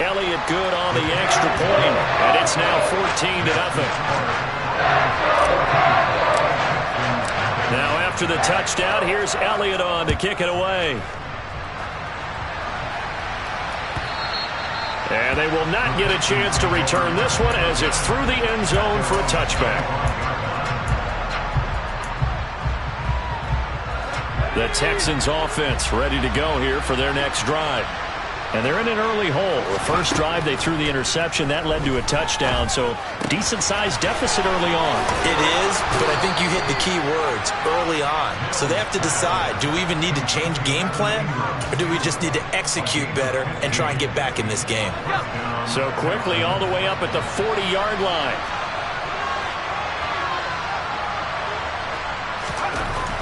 Elliott good on the extra point, and it's now 14-0. Now after the touchdown, here's Elliott on to kick it away. And they will not get a chance to return this one as it's through the end zone for a touchback. The Texans offense ready to go here for their next drive. And they're in an early hole. The first drive they threw the interception. That led to a touchdown. So decent-sized deficit early on. It is, but I think you hit the key words, early on. So they have to decide, do we even need to change game plan? Or do we just need to execute better and try and get back in this game? So quickly all the way up at the 40-yard line.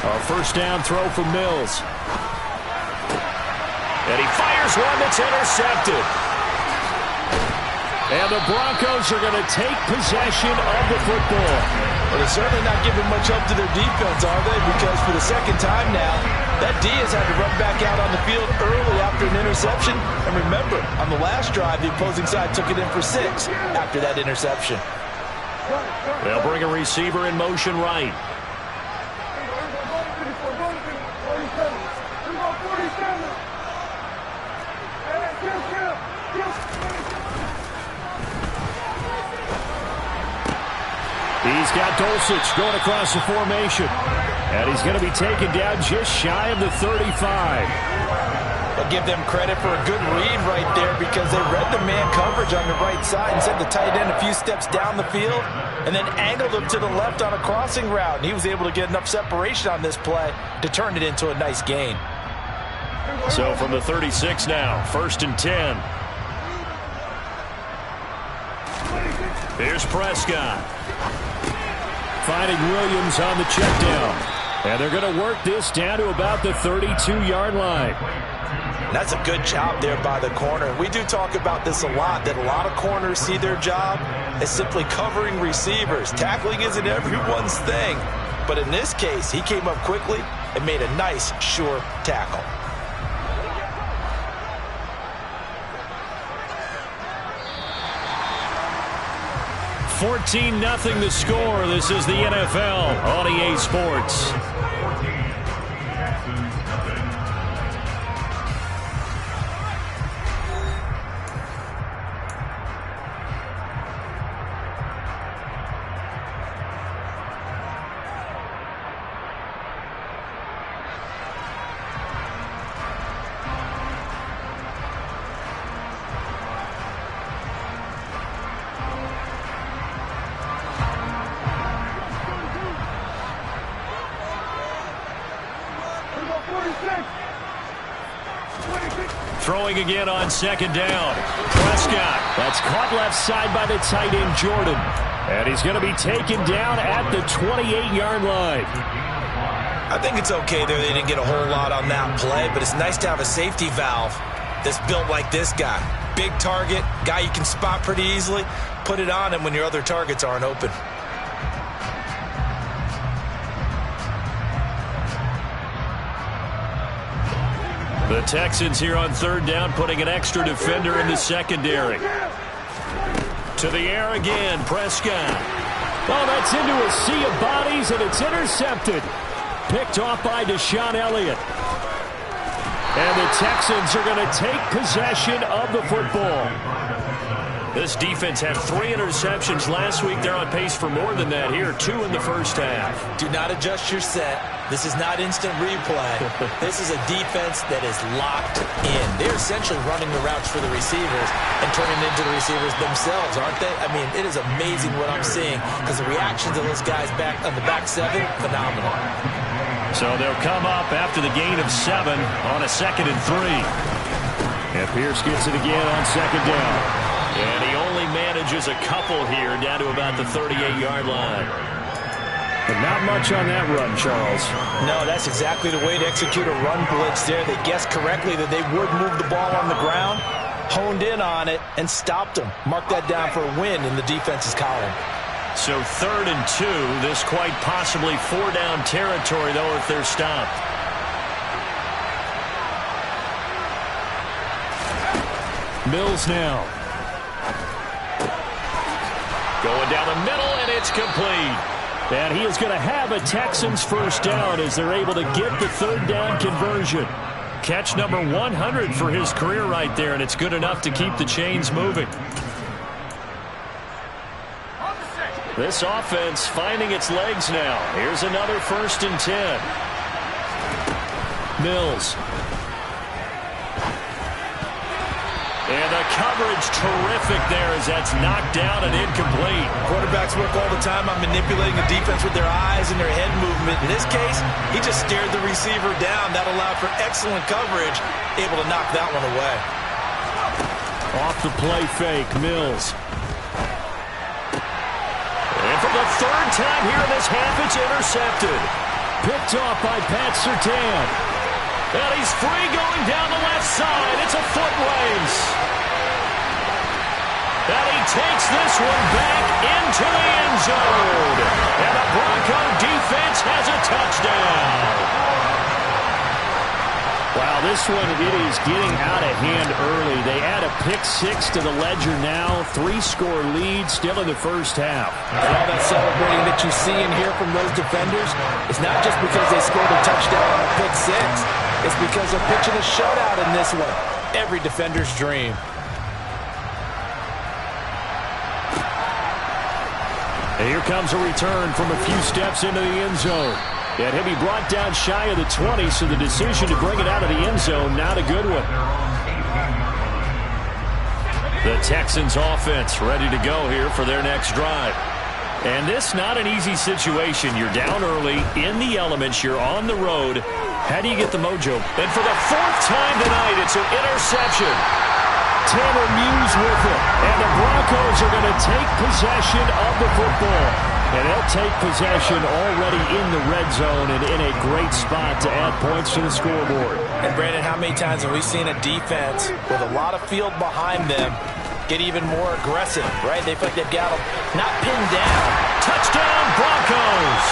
A first down throw for Mills. And he fires one that's intercepted. And the Broncos are going to take possession of the football. Well, they're certainly not giving much help to their defense, are they? Because for the second time now, that D has had to run back out on the field early after an interception. And remember, on the last drive, the opposing side took it in for 6 after that interception. They'll bring a receiver in motion right. He's got Dulcich going across the formation. And he's going to be taken down just shy of the 35. I'll give them credit for a good read right there because they read the man coverage on the right side and sent the tight end a few steps down the field and then angled him to the left on a crossing route. And he was able to get enough separation on this play to turn it into a nice gain. So from the 36 now, 1st and 10. Here's Prescott. Finding Williams on the check down. And they're going to work this down to about the 32-yard line. That's a good job there by the corner. We do talk about this a lot, that a lot of corners see their job as simply covering receivers. Tackling isn't everyone's thing. But in this case, he came up quickly and made a nice, sure tackle. 14-0 the score. This is the NFL on EA Sports. Throwing again on 2nd down. Prescott. That's caught left side by the tight end, Jordan. And he's going to be taken down at the 28-yard line. I think it's okay there. They didn't get a whole lot on that play, but it's nice to have a safety valve that's built like this guy. Big target, guy you can spot pretty easily. Put it on him when your other targets aren't open. The Texans here on 3rd down, putting an extra defender in the secondary. To the air again, Prescott. Oh, that's into a sea of bodies, and it's intercepted. Picked off by Deshaun Elliott. And the Texans are going to take possession of the football. This defense had 3 interceptions last week. They're on pace for more than that here, 2 in the first half. Do not adjust your set. This is not instant replay. This is a defense that is locked in. They're essentially running the routes for the receivers and turning into the receivers themselves, aren't they? I mean, it is amazing what I'm seeing because the reactions of those guys back on the back 7, phenomenal. So they'll come up after the gain of 7 on a 2nd and 3. And Pierce gets it again on 2nd down. And he only manages a couple here down to about the 38-yard line. But not much on that run, Charles. No, that's exactly the way to execute a run blitz there. They guessed correctly that they would move the ball on the ground, honed in on it, and stopped them. Mark that down for a win in the defense's column. So 3rd and 2. This quite possibly 4-down territory, though, if they're stopped. Mills now. Going down the middle, and it's complete. And he is going to have a Texans first down as they're able to get the third down conversion. Catch number 100 for his career right there, and it's good enough to keep the chains moving. This offense finding its legs now. Here's another 1st and 10. Mills. And the coverage terrific there as that's knocked down and incomplete. Quarterbacks work all the time on manipulating the defense with their eyes and their head movement. In this case, he just stared the receiver down. That allowed for excellent coverage, able to knock that one away. Off the play fake, Mills. And for the 3rd time here in this half, it's intercepted. Picked off by Pat Surtain. And he's free going down the left side. It's a foot race. And he takes this one back into the end zone. And the Bronco defense has a touchdown. Wow, this one, it is getting out of hand early. They add a pick-6 to the ledger now. 3-score lead still in the first half. And all that celebrating that you see and hear from those defenders, it's not just because they scored a touchdown on a pick-6. It's because they're pitching a shutout in this one. Every defender's dream. And here comes a return from a few steps into the end zone. And he'll be brought down shy of the 20, so the decision to bring it out of the end zone, not a good one. The Texans offense ready to go here for their next drive. And this not an easy situation. You're down early, in the elements, you're on the road. How do you get the mojo? And for the 4th time tonight, it's an interception. Tanner Muse with it. And the Broncos are going to take possession of the football. And they'll take possession already in the red zone and in a great spot to add points to the scoreboard. And Brandon, how many times have we seen a defense with a lot of field behind them get even more aggressive, right? They feel like they've got them not pinned down. Touchdown, Broncos!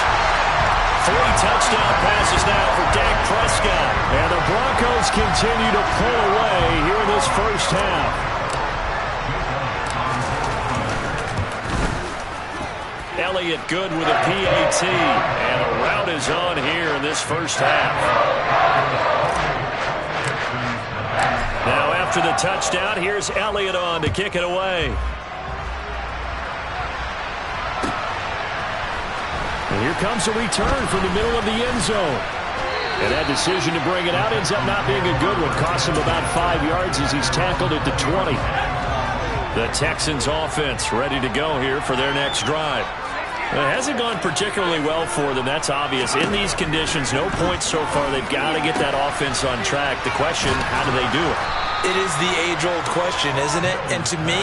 3 touchdown passes now for Dak Prescott. And the Broncos continue to pull away here in this first half. Elliott good with a PAT. And a rout is on here in this first half. Now after the touchdown, here's Elliott on to kick it away. And here comes a return from the middle of the end zone. And that decision to bring it out ends up not being a good one. Costs him about 5 yards as he's tackled at the 20. The Texans offense ready to go here for their next drive. It hasn't gone particularly well for them, that's obvious. In these conditions, no points so far. They've got to get that offense on track. The question, how do they do it? It is the age-old question, isn't it? And to me,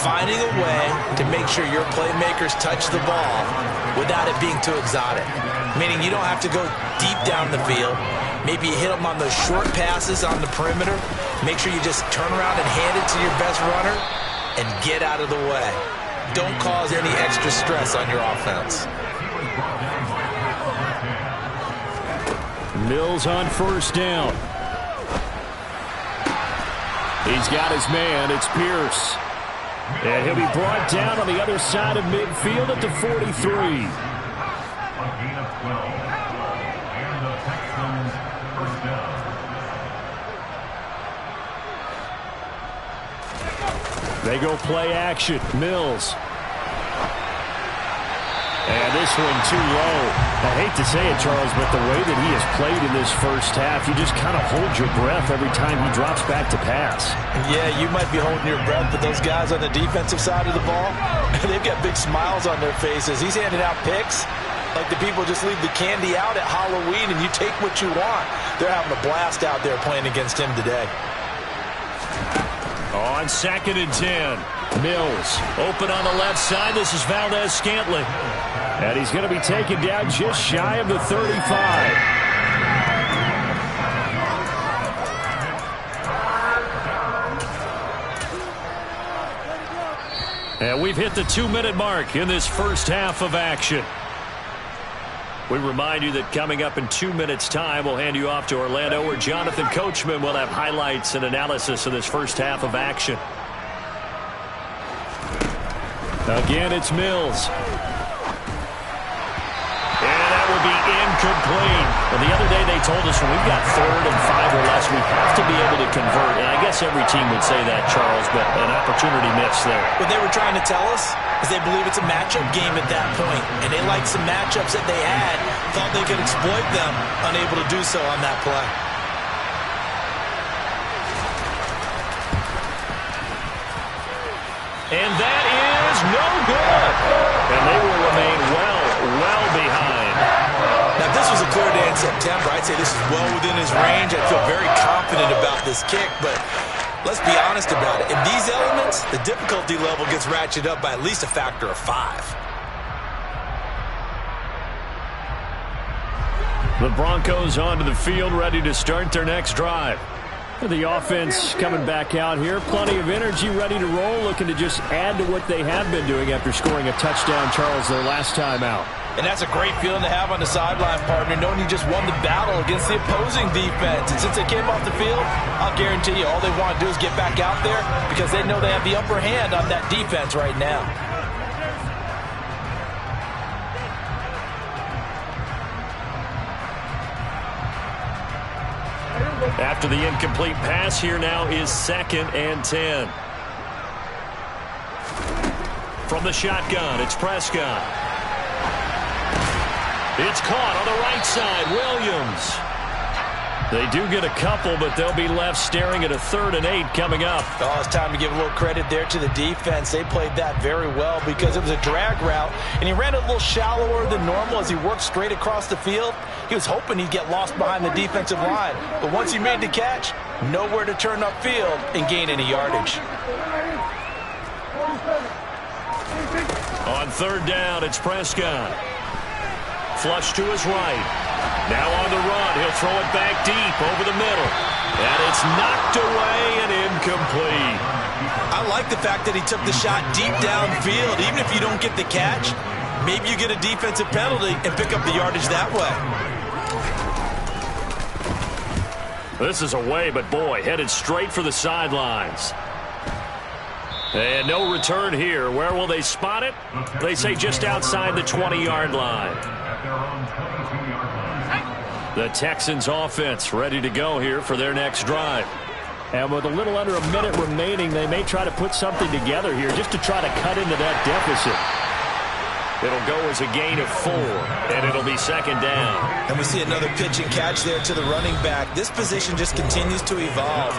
finding a way to make sure your playmakers touch the ball without it being too exotic. Meaning you don't have to go deep down the field. Maybe you hit them on those short passes on the perimeter. Make sure you just turn around and hand it to your best runner and get out of the way. Don't cause any extra stress on your offense. Mills on first down. He's got his man. It's Pierce. And he'll be brought down on the other side of midfield at the 43. They go play action. Mills. And this one too low. I hate to say it, Charles, but the way that he has played in this first half, you just kind of hold your breath every time he drops back to pass. Yeah, you might be holding your breath, but those guys on the defensive side of the ball, they've got big smiles on their faces. He's handing out picks like the people just leave the candy out at Halloween and you take what you want. They're having a blast out there playing against him today. On 2nd and 10, Mills open on the left side. This is Valdez-Scantling. And he's going to be taken down just shy of the 35. And we've hit the 2-minute mark in this first half of action. We remind you that coming up in 2 minutes' time, we'll hand you off to Orlando, where Jonathan Coachman will have highlights and analysis of this first half of action. Again, it's Mills. And that will be incomplete. And the other day they told us when we've got 3rd and 5 or less, we have to be able to convert. And I guess every team would say that, Charles, but an opportunity missed there. What they were trying to tell us is they believe it's a matchup game at that point. And they liked some matchups that they had, thought they could exploit them, unable to do so on that play. And that is no good. And they will remain well behind. Now, if this was a clear day in September, I'd say this is well within his range. I feel very confident about this kick, but let's be honest about it. In these elements, the difficulty level gets ratcheted up by at least a factor of 5. The Broncos onto the field, ready to start their next drive. The offense coming back out here. Plenty of energy, ready to roll, looking to just add to what they have been doing after scoring a touchdown, Charles, their last time out. And that's a great feeling to have on the sideline, partner, knowing you just won the battle against the opposing defense. And since they came off the field, I'll guarantee you all they want to do is get back out there because they know they have the upper hand on that defense right now. After the incomplete pass, here now is 2nd and 10. From the shotgun, it's Prescott. It's caught on the right side, Williams. They do get a couple, but they'll be left staring at a 3rd and 8 coming up. Oh, it's time to give a little credit there to the defense. They played that very well because it was a drag route, and he ran a little shallower than normal as he worked straight across the field. He was hoping he'd get lost behind the defensive line, but once he made the catch, nowhere to turn upfield and gain any yardage. On 3rd down, it's Prescott. Flush to his right. Now on the run, he'll throw it back deep over the middle. And it's knocked away and incomplete. I like the fact that he took the shot deep downfield. Even if you don't get the catch, maybe you get a defensive penalty and pick up the yardage that way. This is away, but boy, headed straight for the sidelines. And no return here. Where will they spot it? They say just outside the 20-yard line. The Texans offense ready to go here for their next drive. And with a little under a minute remaining, they may try to put something together here just to try to cut into that deficit. It'll go as a gain of 4, and it'll be 2nd down. And we see another pitch and catch there to the running back. This position just continues to evolve.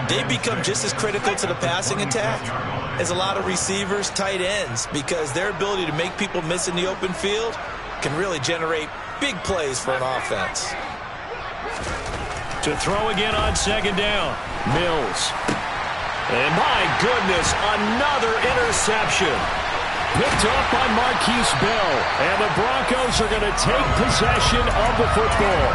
They become just as critical to the passing attack as a lot of receivers, tight ends, because their ability to make people miss in the open field can really generate big plays for an offense. To throw again on 2nd down, Mills. And my goodness, another interception. Picked off by Marquise Bell. And the Broncos are going to take possession of the football.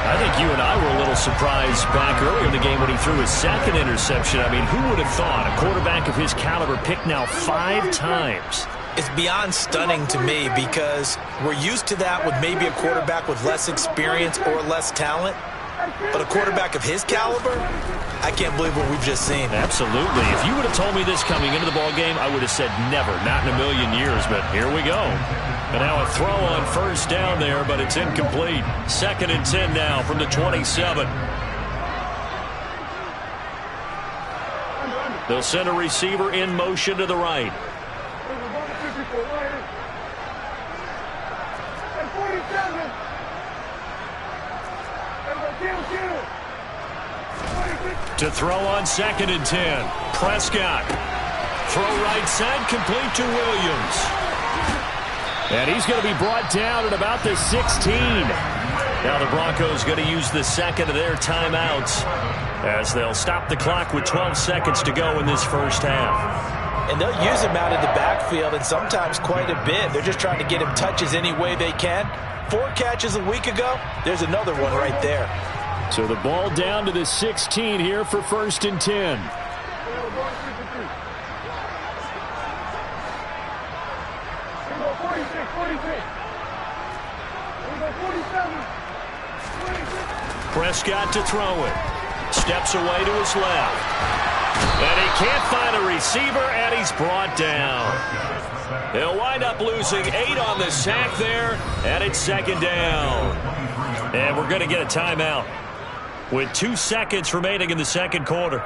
I think you and I were a little surprised back earlier in the game when he threw his 2nd interception. I mean, who would have thought a quarterback of his caliber picked now 5 times? It's beyond stunning to me because we're used to that with maybe a quarterback with less experience or less talent. But a quarterback of his caliber, I can't believe what we've just seen. Absolutely. If you would have told me this coming into the ball game, I would have said never, not in a million years. But here we go. And now a throw on 1st down there, but it's incomplete. 2nd and 10 now from the 27. They'll send a receiver in motion to the right. To throw on 2nd and 10. Prescott. Throw right side, complete to Williams. And he's going to be brought down at about the 16. Now the Broncos going to use the 2nd of their timeouts as they'll stop the clock with 12 seconds to go in this first half. And they'll use him out in the backfield, and sometimes quite a bit. They're just trying to get him touches any way they can. 4 catches a week ago. There's another one right there. So the ball down to the 16 here for 1st and 10. Prescott to throw it. Steps away to his left. And he can't find a receiver, and he's brought down. He'll wind up losing 8 on the sack there, and it's second down. And we're going to get a timeout with 2 seconds remaining in the second quarter.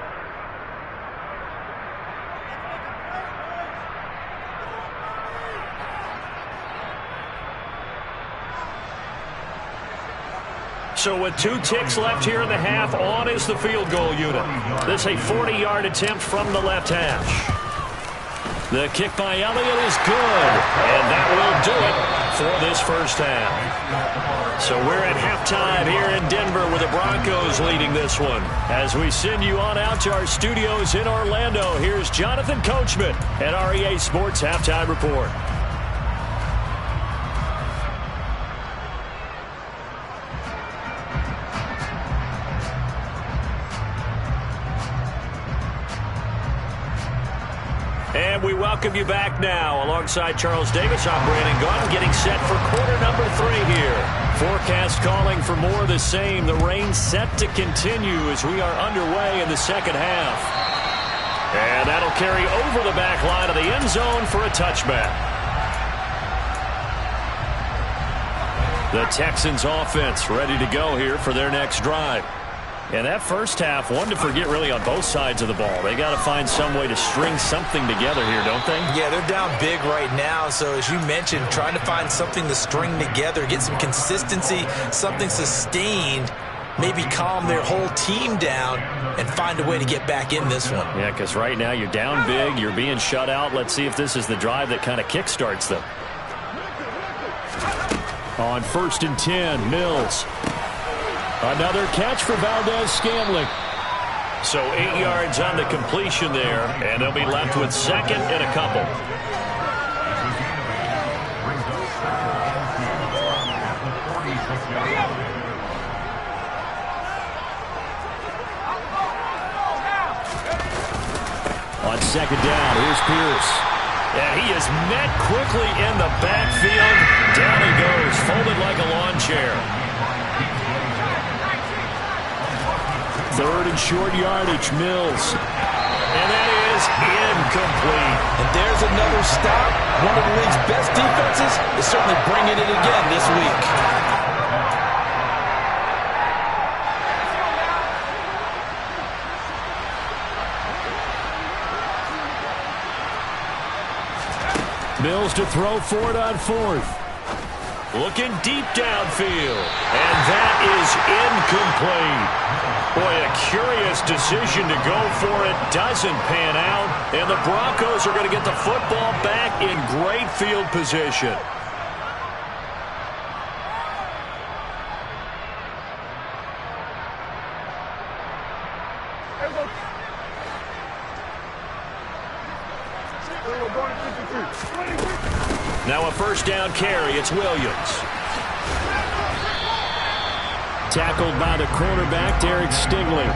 So with 2 ticks left here in the half, on is the field goal unit. This is a 40-yard attempt from the left hash. The kick by Elliott is good, and that will do it for this first half. So we're at halftime here in Denver with the Broncos leading this one. As we send you on out to our studios in Orlando, here's Jonathan Coachman at REA Sports Halftime Report. And we welcome you back now. Alongside Charles Davis, I'm Brandon Gaudin, getting set for quarter number 3 here. Forecast calling for more of the same. The rain set to continue as we are underway in the second half. And that'll carry over the back line of the end zone for a touchback. The Texans offense ready to go here for their next drive. And that first half, one to forget really on both sides of the ball. They got to find some way to string something together here, don't they? Yeah, they're down big right now. So as you mentioned, trying to find something to string together, get some consistency, something sustained, maybe calm their whole team down and find a way to get back in this one. Yeah, because right now you're down big, you're being shut out. Let's see if this is the drive that kind of kickstarts them. On 1st and 10, Mills. Another catch for Valdez-Scantling. So 8 yards on the completion there, and they'll be left with second and a couple. On second down, here's Pierce. Yeah, he is met quickly in the backfield. Down he goes, folded like a lawn chair. 3rd and short yardage, Mills. And that is incomplete. And there's another stop. One of the league's best defenses is certainly bringing it again this week. Mills to throw for it on 4th. Looking deep downfield. And that is incomplete. Boy, a curious decision to go for it. Doesn't pan out. And the Broncos are going to get the football back in great field position. Now a first down carry. It's Williams. Tackled by the cornerback, Derek Stingley.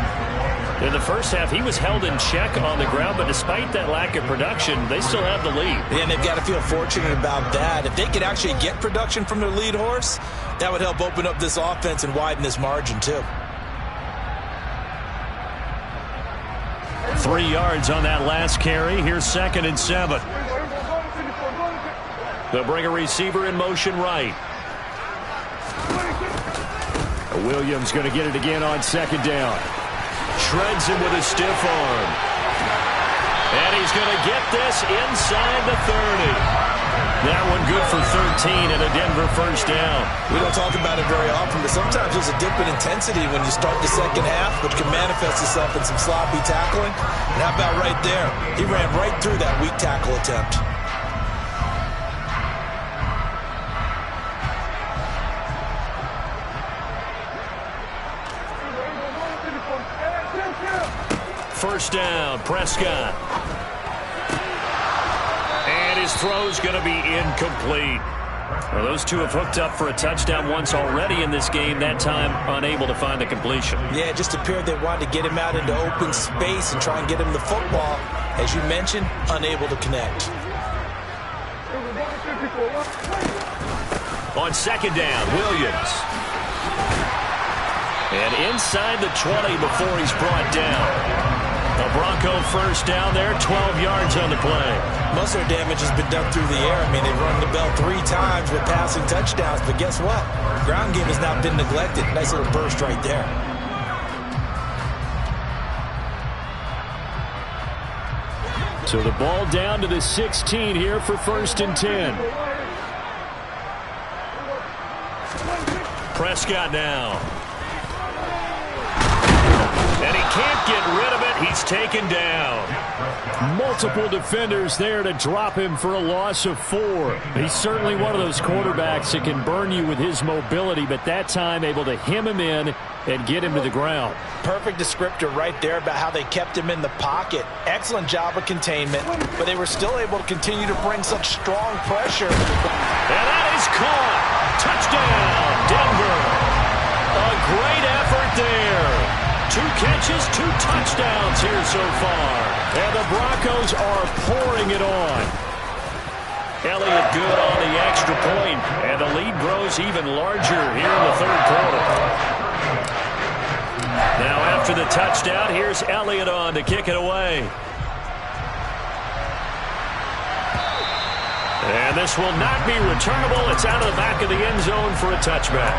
In the first half, he was held in check on the ground, but despite that lack of production, they still have the lead. Yeah, and they've got to feel fortunate about that. If they could actually get production from their lead horse, that would help open up this offense and widen this margin, too. 3 yards on that last carry. Here's 2nd and 7. They'll bring a receiver in motion right. Williams going to get it again on 2nd down. Shreds him with a stiff arm. And he's going to get this inside the 30. That one good for 13 and a Denver first down. We don't talk about it very often, but sometimes there's a dip in intensity when you start the second half, which can manifest itself in some sloppy tackling. And how about right there? He ran right through that weak tackle attempt. First down, Prescott. And his throw's going to be incomplete. Well, those two have hooked up for a touchdown once already in this game, that time unable to find the completion. Yeah, it just appeared they wanted to get him out into open space and try and get him the football. As you mentioned, unable to connect. On second down, Williams. And inside the 20 before he's brought down. A Bronco first down there, 12 yards on the play. Most of their damage has been done through the air. I mean, they've rung the bell 3 times with passing touchdowns, but guess what? Ground game has not been neglected. Nice little burst right there. So the ball down to the 16 here for 1st and 10. Prescott now. And he can't get rid of it. He's taken down. Multiple defenders there to drop him for a loss of 4. He's certainly one of those quarterbacks that can burn you with his mobility, but that time able to hem him in and get him to the ground. Perfect descriptor right there about how they kept him in the pocket. Excellent job of containment, but they were still able to continue to bring such strong pressure. And that is caught. Touchdown, Denver. A great effort there. 2 catches, 2 touchdowns here so far. And the Broncos are pouring it on. Elliott good on the extra point, and the lead grows even larger here in the 3rd quarter. Now after the touchdown, here's Elliott on to kick it away. And this will not be returnable. It's out of the back of the end zone for a touchback.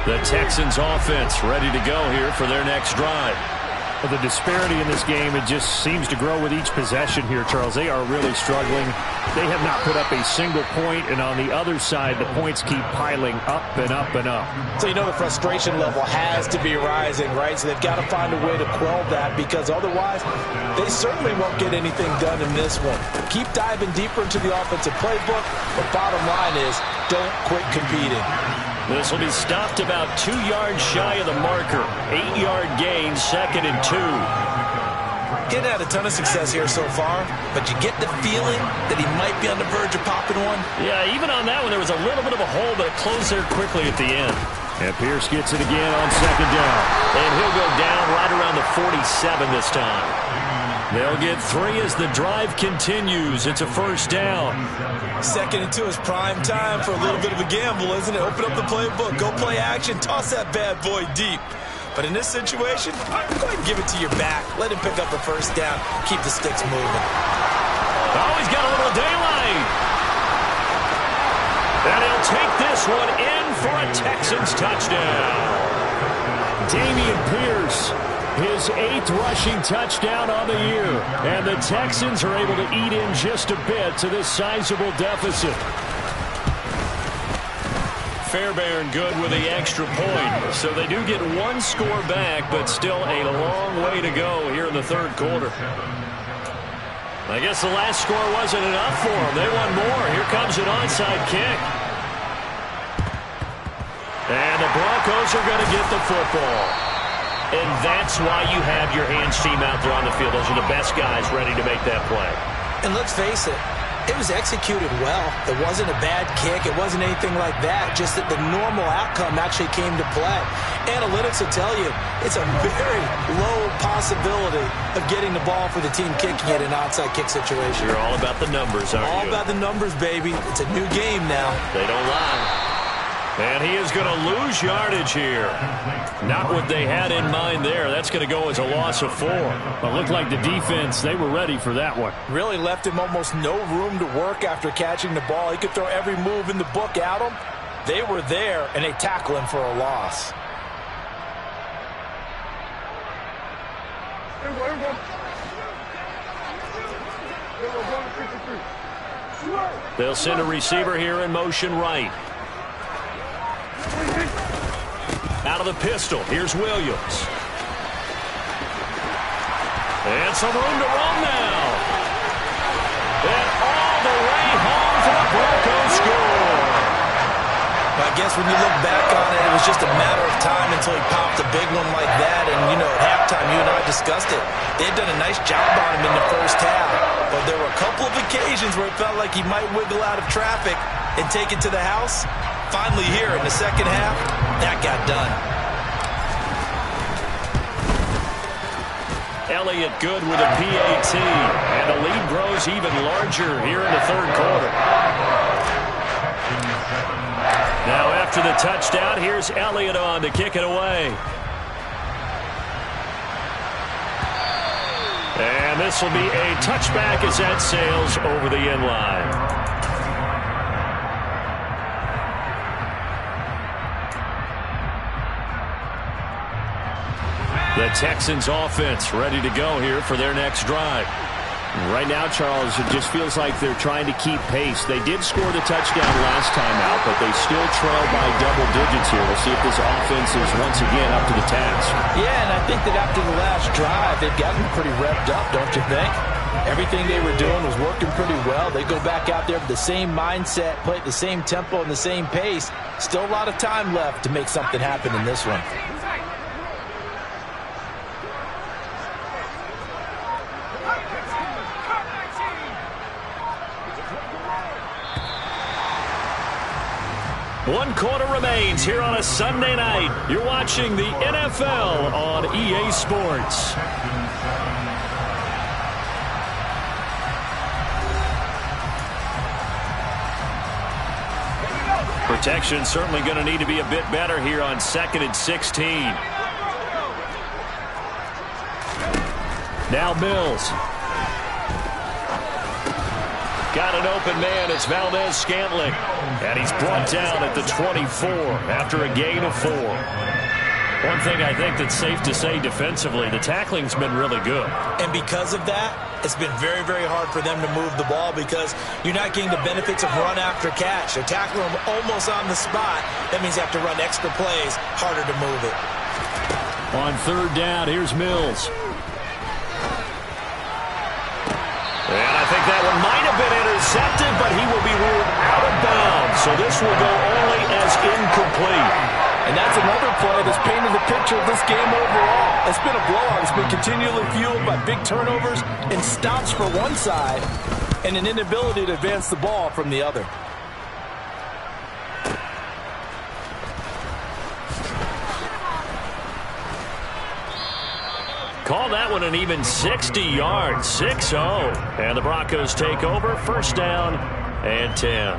The Texans offense ready to go here for their next drive. Well, the disparity in this game, it just seems to grow with each possession here, Charles. They are really struggling. They have not put up a single point, and on the other side, the points keep piling up and up and up. So you know the frustration level has to be rising, right? So they've got to find a way to quell that, because otherwise they certainly won't get anything done in this one. Keep diving deeper into the offensive playbook, but bottom line is don't quit competing. This will be stopped about 2 yards shy of the marker. 8-yard gain, 2nd and 2. He's had a ton of success here so far, but you get the feeling that he might be on the verge of popping one. Yeah, even on that one, there was a little bit of a hole, but it closed there quickly at the end. And Pierce gets it again on 2nd down. And he'll go down right around the 47 this time. They'll get 3 as the drive continues. It's a 1st down. 2nd and 2 is prime time for a little bit of a gamble, isn't it? Open up the playbook, go play action, toss that bad boy deep. But in this situation, go ahead and give it to your back. Let him pick up a 1st down. Keep the sticks moving. Oh, he's got a little daylight. And he'll take this one in for a Texans touchdown. Dameon Pierce, his 8th rushing touchdown on the year. And the Texans are able to eat in just a bit to this sizable deficit. Fairbairn good with the extra point. So they do get 1 score back, but still a long way to go here in the 3rd quarter. I guess the last score wasn't enough for them. They want more. Here comes an onside kick. And the Broncos are going to get the football. And that's why you have your hands team out there on the field. Those are the best guys ready to make that play. And let's face it, it was executed well. It wasn't a bad kick. It wasn't anything like that. Just that the normal outcome actually came to play. Analytics will tell you it's a very low possibility of getting the ball for the team kicking it in an onside kick situation. You're all about the numbers, aren't you? All about the numbers, baby. It's a new game now. They don't lie. And he is going to lose yardage here. Not what they had in mind there. That's going to go as a loss of 4. It looked like the defense, they were ready for that one. Really left him almost no room to work after catching the ball. He could throw every move in the book at him. They were there, and they tackle him for a loss. They'll send a receiver here in motion right. Out of the pistol, here's Williams. And some room to run now. And all the way home for the Broncos score. I guess when you look back on it, it was just a matter of time until he popped a big one like that. And, you know, at halftime, you and I discussed it. They had done a nice job on him in the 1st half. But there were a couple of occasions where it felt like he might wiggle out of traffic and take it to the house. Finally here in the 2nd half, that got done. Elliott good with a PAT. And the lead grows even larger here in the 3rd quarter. Now after the touchdown, here's Elliott on to kick it away. And this will be a touchback as that sails over the end line. The Texans offense ready to go here for their next drive. Right now, Charles, it just feels like they're trying to keep pace. They did score the touchdown last time out, but they still trail by double digits here. We'll see if this offense is once again up to the task. Yeah, and I think that after the last drive, they've gotten pretty revved up, don't you think? Everything they were doing was working pretty well. They go back out there with the same mindset, play at the same tempo and the same pace. Still a lot of time left to make something happen in this one. One quarter remains here on a Sunday night. You're watching the NFL on EA Sports. Protection certainly going to need to be a bit better here on 2nd and 16. Now Mills. Got an open man. It's Valdez-Scantling. And he's brought down at the 24 after a gain of 4. One thing I think that's safe to say defensively, the tackling's been really good. And because of that, it's been very, very hard for them to move the ball because you're not getting the benefits of run after catch. They're tackling them almost on the spot. That means you have to run extra plays, harder to move it. On 3rd down, here's Mills. And I think that one might have been intercepted, but he will be ruled out of bounds. So this will go only as incomplete. And that's another play that's painted the picture of this game overall. It's been a blowout. It's been continually fueled by big turnovers and stops for one side and an inability to advance the ball from the other. Call that one an even 60 yards, 6-0. And the Broncos take over, 1st down and 10.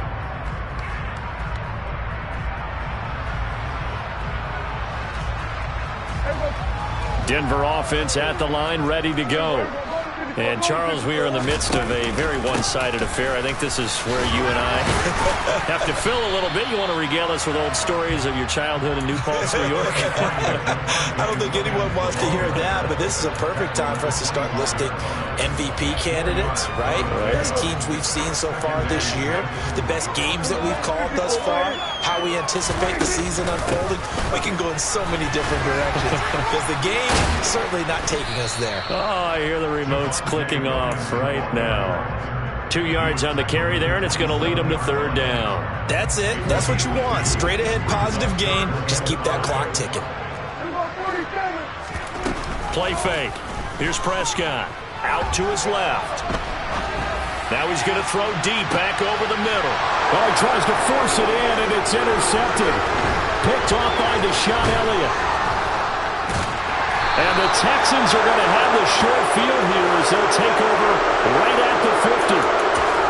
Denver offense at the line, ready to go. And, Charles, we are in the midst of a very one-sided affair. I think this is where you and I have to fill a little bit. You want to regale us with old stories of your childhood in New Paltz, New York? I don't think anyone wants to hear that, but this is a perfect time for us to start listing MVP candidates, right? Best teams we've seen so far this year, the best games that we've called thus far, how we anticipate the season unfolding. We can go in so many different directions because the game is certainly not taking us there. Oh, I hear the remotes clicking off right now. 2 yards on the carry there, and it's going to lead them to 3rd down. That's it. That's what you want. Straight ahead positive gain. Just keep that clock ticking. Play fake. Here's Prescott. Out to his left. Now he's going to throw deep back over the middle. Oh, he tries to force it in, and it's intercepted. Picked off by Deshaun Elliott. And the Texans are going to have the short field here as they'll take over right at the 50.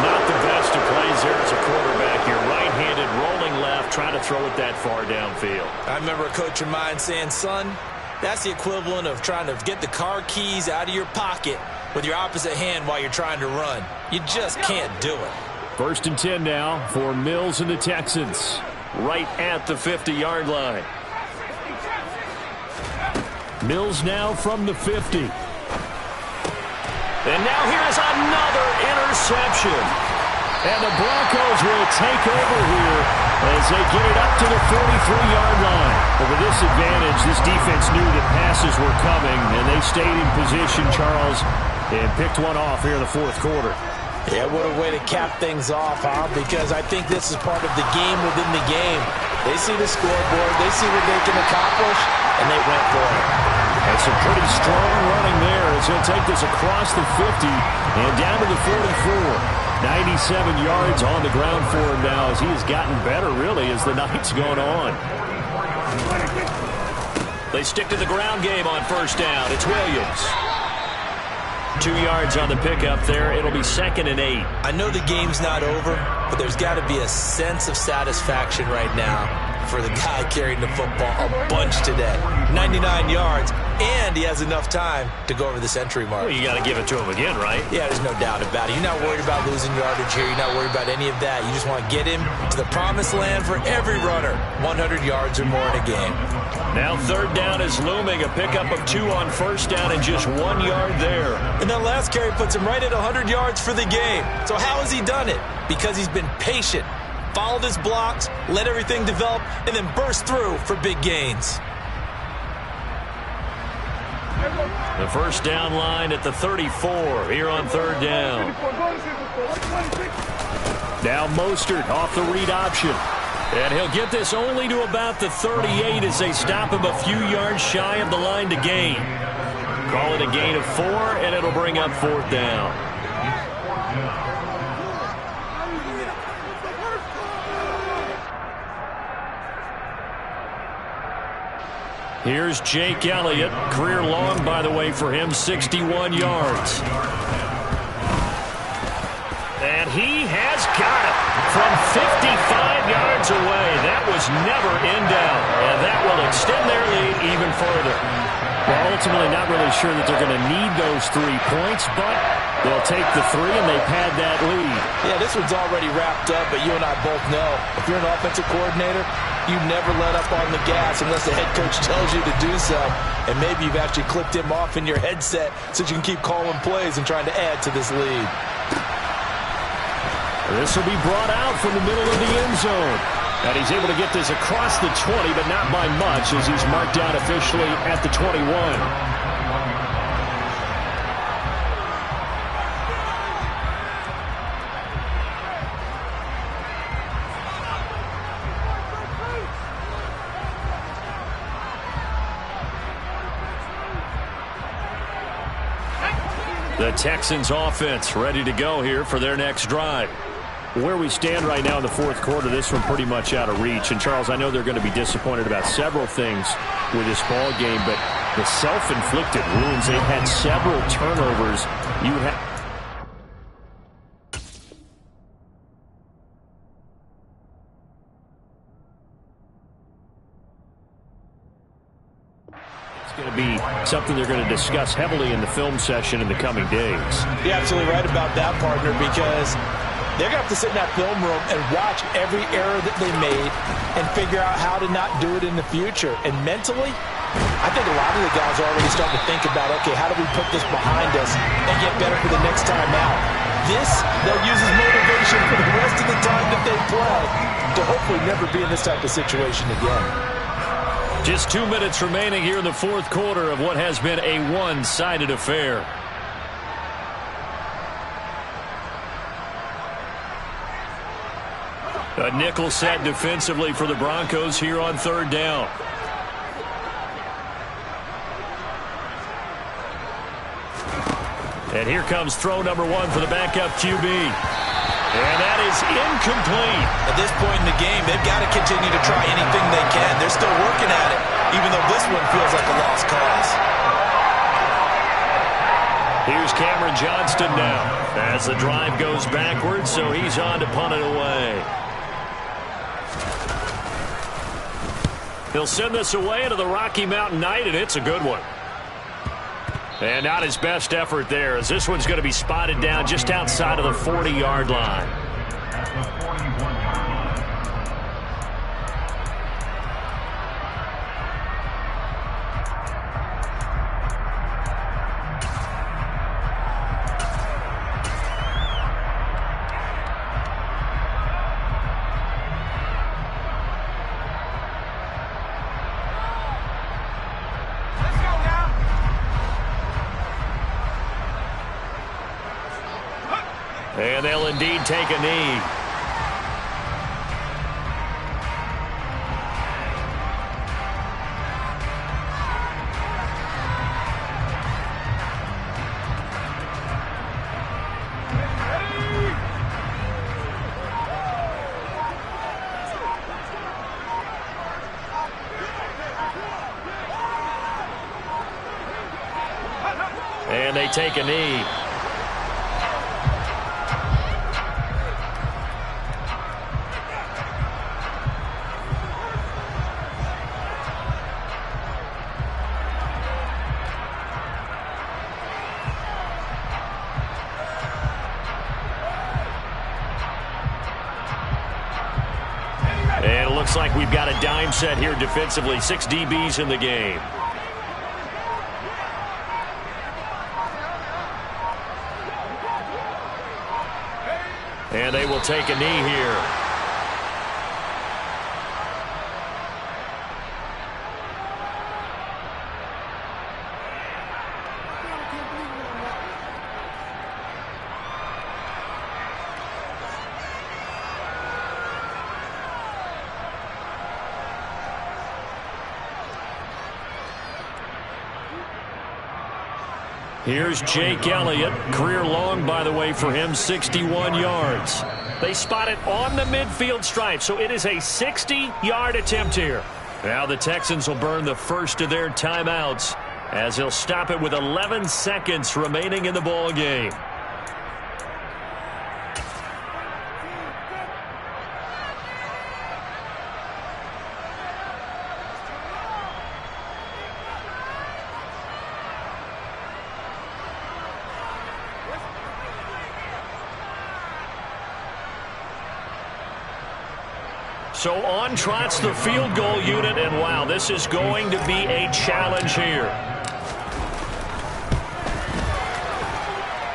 Not the best of plays there as a quarterback. You're right-handed, rolling left, trying to throw it that far downfield. I remember a coach of mine saying, son, that's the equivalent of trying to get the car keys out of your pocket with your opposite hand while you're trying to run. You just can't do it. 1st and 10 now for Mills and the Texans. Right at the 50-yard line. Mills now from the 50. And now here's another interception. And the Broncos will take over here as they get it up to the 43-yard line. But with this advantage, this defense knew that passes were coming, and they stayed in position, Charles, and picked one off here in the 4th quarter. Yeah, what a way to cap things off, huh? Because I think this is part of the game within the game. They see the scoreboard, they see what they can accomplish, and they went for it. And some pretty strong running there as he'll take this across the 50 and down to the 44. 97 yards on the ground for him now as he has gotten better, really, as the night's going on. They stick to the ground game on 1st down. It's Williams. 2 yards on the pickup there. It'll be 2nd and 8. I know the game's not over, but there's got to be a sense of satisfaction right now for the guy carrying the football a bunch today. 99 yards, and he has enough time to go over the century mark. Well, you got to give it to him again, right? Yeah, there's no doubt about it. You're not worried about losing yardage here. You're not worried about any of that. You just want to get him to the promised land for every runner. 100 yards or more in a game. Now 3rd down is looming. A pickup of 2 on 1st down and just 1 yard there. And that last carry puts him right at 100 yards for the game. So how has he done it? Because he's been patient, followed his blocks, let everything develop, and then burst through for big gains. The 1st down line at the 34 here on 3rd down. Now Mostert off the read option. And he'll get this only to about the 38 as they stop him a few yards shy of the line to gain. Call it a gain of 4, and it'll bring up 4th down. Here's Jake Elliott. Career long, by the way, for him, 61 yards. And he has got it from 55 yards away. That was never in doubt. And that will extend their lead even further. Well, ultimately not really sure that they're going to need those 3 points, but they'll take the 3 and they've had that lead. Yeah, this one's already wrapped up, but you and I both know if you're an offensive coordinator, you never let up on the gas unless the head coach tells you to do so. And maybe you've actually clipped him off in your headset so you can keep calling plays and trying to add to this lead. This will be brought out from the middle of the end zone. And he's able to get this across the 20, but not by much as he's marked down officially at the 21. The Texans offense ready to go here for their next drive. Where we stand right now in the 4th quarter, this one pretty much out of reach. And, Charles, I know they're going to be disappointed about several things with this ball game, but the self-inflicted wounds, they've had several turnovers. You have... It's going to be something they're going to discuss heavily in the film session in the coming days. You're absolutely right about that, partner, because they're going to have to sit in that film room and watch every error that they made and figure out how to not do it in the future. And mentally, I think a lot of the guys are already starting to think about, okay, how do we put this behind us and get better for the next time out? This, they'll use as motivation for the rest of the time that they play to hopefully never be in this type of situation again. Just 2 minutes remaining here in the 4th quarter of what has been a one-sided affair. A nickel set defensively for the Broncos here on 3rd down. And here comes throw number 1 for the backup QB. And that is incomplete. At this point in the game, they've got to continue to try anything they can. They're still working at it, even though this one feels like a lost cause. Here's Cameron Johnston now as the drive goes backwards, so he's on to punt it away. He'll send this away into the Rocky Mountain Night, and it's a good one. And not his best effort there, as this one's going to be spotted down just outside of the 40-yard line. And they'll indeed take a knee. And they take a knee. And it looks like we've got a dime set here defensively. 6 DBs in the game. And they will take a knee here. Here's Jake Elliott. Career long, by the way, for him, 61 yards. They spot it on the midfield stripe, so it is a 60-yard attempt here. Now the Texans will burn the first of their timeouts as they'll stop it with 11 seconds remaining in the ball game. So on trots the field goal unit, and wow, this is going to be a challenge here.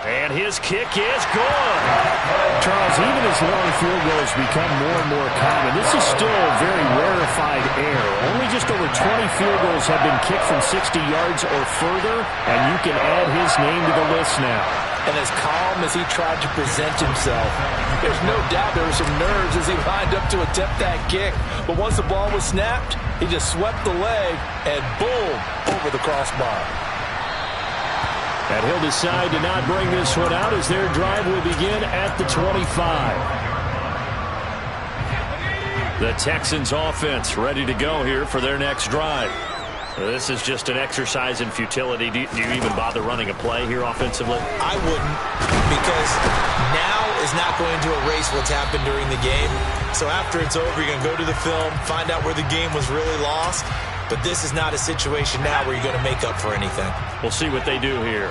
And his kick is good. Charles, even as long field goals become more and more common, this is still a very rarefied error. Only just over 20 field goals have been kicked from 60 yards or further, and you can add his name to the list now. And as calm as he tried to present himself, there's no doubt there were some nerves as he lined up to attempt that kick. But once the ball was snapped, he just swept the leg and boom, over the crossbar. And he'll decide to not bring this one out as their drive will begin at the 25. The Texans offense ready to go here for their next drive. This is just an exercise in futility. Do you even bother running a play here offensively? I wouldn't, because now is not going to erase what's happened during the game. So after it's over, you're going to go to the film, find out where the game was really lost. But this is not a situation now where you're going to make up for anything. We'll see what they do here.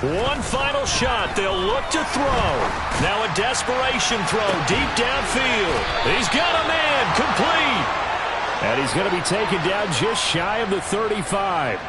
One final shot. They'll look to throw. Now a desperation throw deep downfield. He's got a man complete. And he's going to be taken down just shy of the 35.